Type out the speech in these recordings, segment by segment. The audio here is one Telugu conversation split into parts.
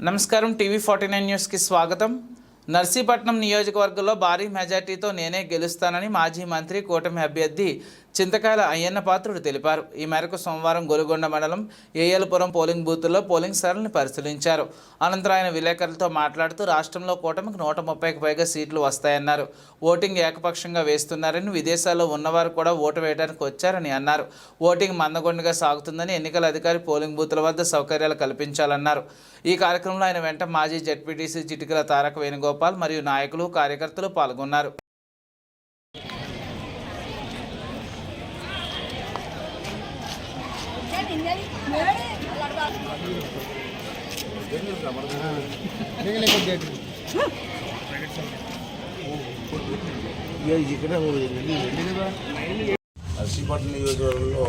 నమస్కారం టీవీ49 న్యూస్కి స్వాగతం. నర్సీపట్నం నియోజకవర్గంలో భారీ మెజార్టీతో నేనే గెలుస్తానని మాజీ మంత్రి కూటమి అభ్యర్థి చింతకాయల అయ్యన్న పాత్రుడు తెలిపారు. ఈ మేరకు సోమవారం గొలుగొండ మండలం ఏయలపురం పోలింగ్ బూత్లో పోలింగ్ సరళిని పరిశీలించారు. అనంతరం ఆయన విలేకరులతో మాట్లాడుతూ రాష్ట్రంలో కూటమికి 130కి పైగా సీట్లు వస్తాయన్నారు. ఓటింగ్ ఏకపక్షంగా వేస్తున్నారని, విదేశాల్లో ఉన్నవారు కూడా ఓటు వేయడానికి వచ్చారని అన్నారు. ఓటింగ్ మందగొండగా సాగుతుందని, ఎన్నికల అధికారి పోలింగ్ బూత్ల వద్ద సౌకర్యాలు కల్పించాలన్నారు. ఈ కార్యక్రమంలో ఆయన వెంట మాజీ జెడ్పీటీసీ చిటికల తారక వేణుగోపాల్ మరియు నాయకులు, కార్యకర్తలు పాల్గొన్నారు. నర్సీపట్నం నియోజకవర్గంలో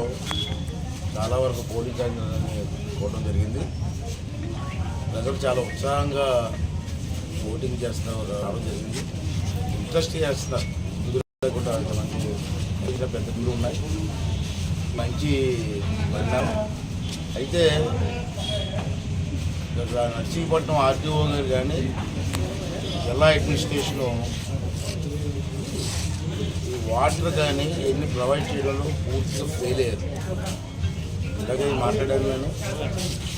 చాలా వరకు పోలింగ్ కేంద్రాన్ని కోవడం జరిగింది. ప్రజలు చాలా ఉత్సాహంగా ఓటింగ్ చేస్తున్నారు, రావడం జరిగింది. ఇంట్రెస్ట్ చేస్తున్నారు. కూడా మంచి పెద్ద గుళ్ళు ఉన్నాయి, మంచి పరిణామం. అయితే నర్సీపట్నం ఆర్టీఓ గారు కానీ జిల్లా అడ్మినిస్ట్రేషను ఈ వాటర్ కానీ ఎన్ని ప్రొవైడ్ చేయడంలో పూర్తిగా ఫెయిల్ అయ్యారు. ఇలాగే మాట్లాడాను. నేను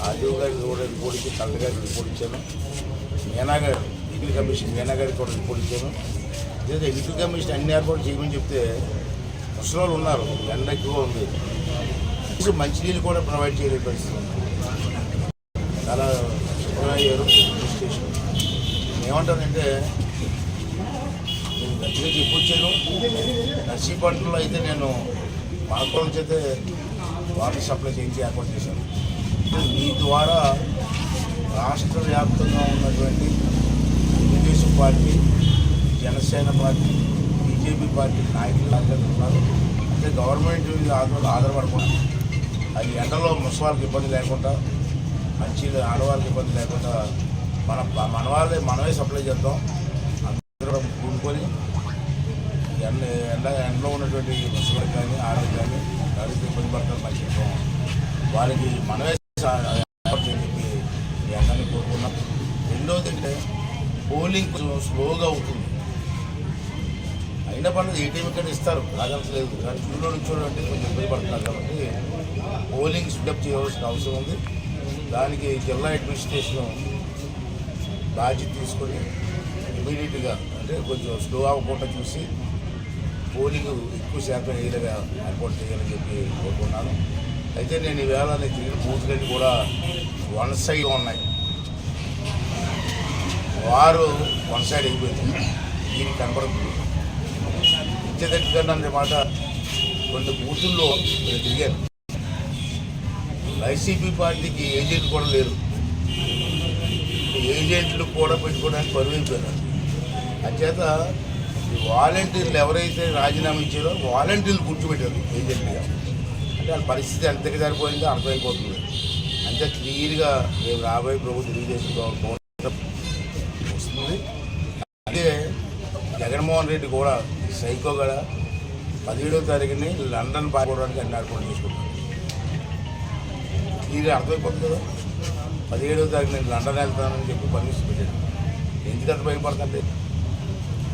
ఆర్టీఓ గారికి కూడా రిపోర్ట్ ఇచ్చి, కలెక్టర్ గారికి రిపోర్ట్ ఇచ్చాను. మీనా గారు ఎన్నికల కమిషన్ మీనా గారికి కూడా రిపోర్ట్ ఇచ్చాను. లేదా ఎన్నికల కమిషన్ అన్ని ఏర్పాటు చేయమని చెప్తే ముసలి ఉన్నారు, ఎండ ఎక్కువ ఉంది, మంచినీళ్ళు కూడా ప్రొవైడ్ చేయలేని పరిస్థితి ఉంది. చాలా అయ్యారు అడ్మినిస్ట్రేషన్. ఏమంటానంటే నేను గట్టిగా చెప్పొచ్చాను. నర్సీపట్నంలో అయితే నేను పాలకొండ చేతే వాటర్ సప్లై చేయించి ఏర్పాటు చేశాను. మీ ద్వారా రాష్ట్ర వ్యాప్తంగా ఉన్నటువంటి Telugu Desam party, Janasena party, BJP party నాయకులు ఉన్నారు. అంటే గవర్నమెంట్ ఆధారపడకుండా, అది ఎండలో ముసలికి ఇబ్బంది లేకుండా, మంచి ఆడవాళ్ళకి ఇబ్బంది లేకుండా మనమే సప్లై చేద్దాం. అందరూ కూడుకొని ఎండలో ఉన్నటువంటి ముసలికి కానీ, ఆడవాళ్ళకి కానీ, ఎవరికి ఇబ్బంది పడతారు మంచి వాళ్ళకి మనమే చెప్పి ఈ ఎండని కోరుకున్నాం. రెండోది అంటే పోలింగ్ కొంచెం స్లోగా అవుతుంది. అయిన పనులు ఏటీఎం కార్డు ఇస్తారు, రాగలేదు, కానీ చూడో అంటే కొంచెం ఇబ్బంది పడుతున్నారు. కాబట్టి పోలింగ్ స్పీడప్ చేయవలసిన అవసరం ఉంది. దానికి జిల్లా అడ్మినిస్ట్రేషన్ బాధ్యత తీసుకొని ఇమీడియట్గా, అంటే కొంచెం స్లో అవ్వకుండా చూసి పోలింగ్ ఎక్కువ శాతం ఏరియాగా ఏర్పాటు చేయాలని చెప్పి కోరుకున్నాను. అయితే నేను ఈవేళ తిరిగిన బూత్లన్నీ కూడా వన్ సైడ్ ఉన్నాయి. వారు వన్ సైడ్ అయిపోయింది, దీనికి కనపడుతుంది. ఇచ్చేదగ్గర అనే మాట కొన్ని బూతుల్లో నేను తిరిగాను. వైసీపీ పార్టీకి ఏజెంట్లు కూడా లేరు, ఏజెంట్లు కూడా పెట్టుకోవడానికి బరువైపోయినారు. అంచేత ఈ వాలంటీర్లు ఎవరైతే రాజీనామా ఇచ్చారో వాలంటీర్లు కూర్చోబెట్టారు ఏజెంట్గా. అంటే వాళ్ళ పరిస్థితి ఎంతకి సరిపోయిందో అర్థమైపోతుంది. అంతే క్లియర్గా రేపు రాబోయే ప్రభుత్వం తెలుగుదేశం వస్తుంది. అదే జగన్మోహన్ రెడ్డి కూడా సైకో కూడా 17వ తారీఖుని లండన్ పాల్గొనడానికి అన్ని ఏర్పాటు చేసుకుంటారు. క్లియర్గా అర్థమైపోతుంది కదా. 17వ తారీఖు నేను లండన్ వెళ్తానని చెప్పి పర్మిషన్ పెట్టాడు. ఎందుకంత భయపడుతుంటే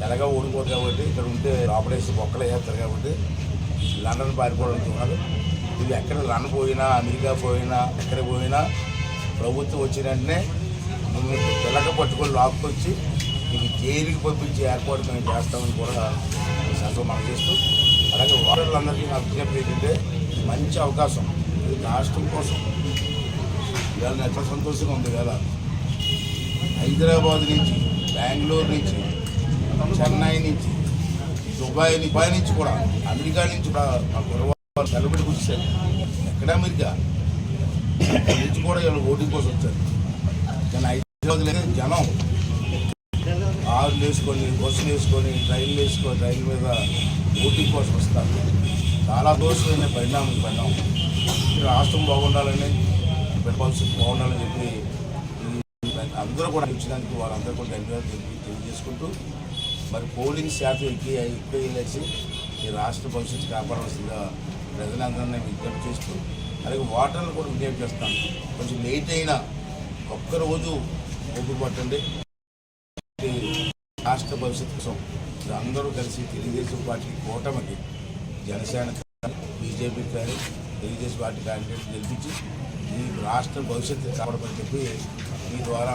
ఎలాగా ఓడిపోతుంది కాబట్టి, ఇక్కడ ఉంటే ఆపరేషన్ ఒక్కలే చేస్తారు కాబట్టి లండన్ పారిపోవడానికి ఉన్నారు. ఇది ఎక్కడ లండన్ పోయినా, అమెరికా పోయినా, ఎక్కడ పోయినా ప్రభుత్వం వచ్చిన వెంటనే మేము పిల్లక పట్టుకొని లాక్కొచ్చి మీకు జైలుకి పంపించి ఏర్పాటు మేము చేస్తామని కూడా సంతో మనం చేస్తూ, అలాగే ఓటర్లందరికీ నాకు విజ్ఞప్తి ఏంటంటే మంచి అవకాశం, ఇది రాష్ట్రం కోసం. ఇవాళ ఎంత సంతోషంగా ఉంది. ఇవాళ హైదరాబాద్ నుంచి, బెంగళూరు నుంచి, చెన్నై నుంచి, దుబాయ్ నుంచి కూడా, అమెరికా నుంచి కూడా మా కుర్రవాళ్ళు సెలబ్రిటీ వచ్చారు. ఎక్కడ అమెరికా నుంచి కూడా ఇవాళ ఓటింగ్ కోసం వచ్చారు. కానీ హైదరాబాద్ లేదు, జనం ఆరులు వేసుకొని, బస్సులు వేసుకొని, ట్రైన్లు వేసుకొని, ట్రైన్ మీద ఓటింగ్ కోసం వస్తారు. చాలా దోషమైన పరిణామం. రాష్ట్రం బాగుండాలని, భవిష్యత్తు బాగుండాలని చెప్పి అందరూ కూడా ఇచ్చినందుకు వాళ్ళందరూ కూడా ధన్యవాదాలు తెలియజేసుకుంటూ, మరి పోలింగ్ శాతం ఎక్కువ వెళ్ళేసి ఈ రాష్ట్ర భవిష్యత్తు కాపాడవలసిందిగా ప్రజలందరినీ విజ్ఞప్తి చేస్తూ, అలాగే ఓటర్లు కూడా విజ్ఞప్తి చేస్తాను. కొంచెం లేట్ అయినా ఒక్కరోజు ఓపిక పట్టండి. ఈ రాష్ట్ర భవిష్యత్తు కోసం అందరూ కలిసి తెలుగుదేశం పార్టీ కూటమికి జనసేన బీజేపీ కానీ తెలుగుదేశం పార్టీ క్యాండిడేట్ గెలిపించి ఈ రాష్ట్ర భవిష్యత్తు కాపాడమని చెప్పి మీ ద్వారా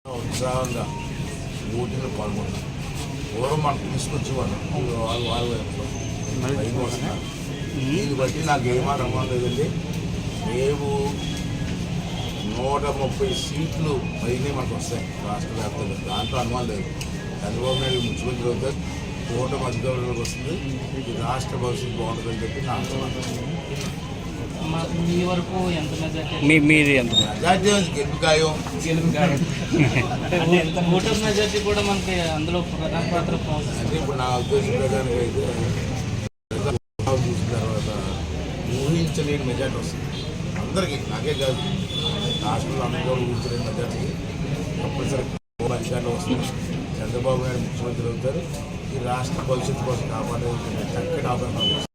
ఉత్సాహంగా ఓటిలో పాల్గొన్నాం. పూర్వం మనకు తీసుకొచ్చేవాళ్ళం, వాళ్ళు పైకి వస్తున్నారు. దీన్ని బట్టి నాకు ఏమాత్రం అనుమానం లేదండి. రేపు 130 సీట్లు పైనే మనకు వస్తాయి రాష్ట్ర వ్యాప్తంగా, దాంట్లో అనుమానం లేదు. చంద్రబాబు నాయుడు ముఖ్యమంత్రి అవుతారు, కూటమి అధికారంలోకి వస్తుంది, ఈ రాష్ట్ర భవిష్యత్తు బాగుంటుందని చెప్పి నా అనుమానం. మీ వరకు ఎంత మెజార్టీ? మీది ఎంత? మెజార్టీ గెలుపుకాయం. అంటే ఓటర్ మెజార్టీ కూడా మనకి అందులో ప్రధాన పాత్ర పోతుంది. అంటే ఇప్పుడు నా ఉద్దేశం ప్రకారం అయితే చూసిన తర్వాత ఊహించలేని మెజార్టీ వస్తుంది అందరికీ, నాకే కాదు రాష్ట్రంలో అందరూ ఊహించలేని మెజార్టీ తప్పనిసరి అధికారులు వస్తుంది. చంద్రబాబు నాయుడు ముఖ్యమంత్రి అవుతారు, ఈ రాష్ట్ర భవిష్యత్తు కోసం కాపాడే చక్కటి అవకాశం